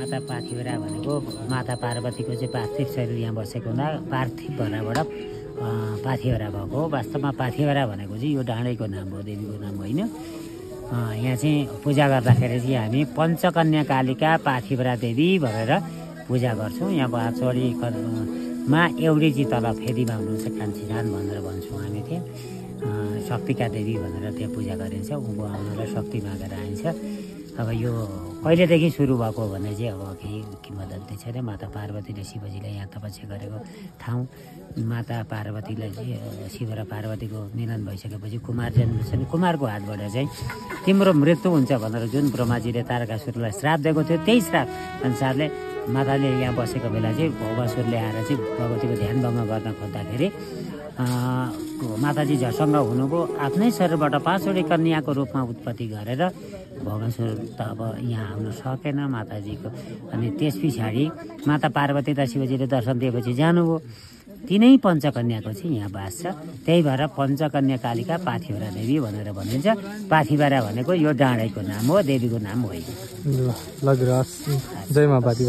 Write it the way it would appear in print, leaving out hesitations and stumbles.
माता पाथिभरा भनेको माता पार्वतीको चाहिँ पार्थिव शरीर यहाँ बसेको हुँदा पार्थिव भराबाट पाथिभरा भएको हो। वास्तवमा पाथिभरा भनेको चाहिँ यो डाँडैको नाम हो, देवीको नाम होइन। यहाँ चाहिँ पूजा गर्दाखेरि चाहिँ हामी पञ्चकन्या कालिका पाथिभरा देवी भनेर पूजा गर्छौँ। यहाँ बाँचौडीमा एउटी चाहिँ तल फेदीमा हुनुहुन्छ कान्छी धान भनेर भन्छौँ हामी त्यहाँ। शक्तिका देवी भनेर त्यहाँ पूजा गरिन्छ। उँभो आउनलाई शक्ति मागेर आइन्छ। अब यो कहिलेदेखि सुरु भएको भने चाहिँ अब केही किंवदन्ती छैन। माता पार्वतीले शिवजीलाई यहाँ तपस्या गरेको ठाउँ। माता पार्वतीलाई चाहिँ शिव र पार्वतीको मिलन भइसकेपछि कुमार जन्मिन्छन्। कुमारको हातबाट चाहिँ तिम्रो मृत्यु हुन्छ भनेर जुन ब्रह्माजीले तारकासुरलाई श्राप दिएको थियो, त्यही श्राप अनुसारले माताले यहाँ बसेको बेला चाहिँ भौमासुरले आएर चाहिँ भगवतीको ध्यान भङ्ग गर्न खोज्दाखेरि माताजी झसङ्ग हुनुभयो। आफ्नै शरीरबाट 5वटी कन्याको रूपमा उत्पत्ति गरेर भौमासुर त अब यहाँ आउन सकेन माताजीको। अनि त्यस पछाडि माता पार्वती र शिवजीले दर्शन दिएपछि जानुभयो। तिनै पञ्चकन्याको चाहिँ यहाँ बास छ। त्यही भएर पञ्चकन्या कालिका पाथिभरा देवी भनेर भनिन्छ। पाथिभरा भनेको यो डाँडैको नाम हो, देवीको नाम होइन। ल, जय माता पार्वती।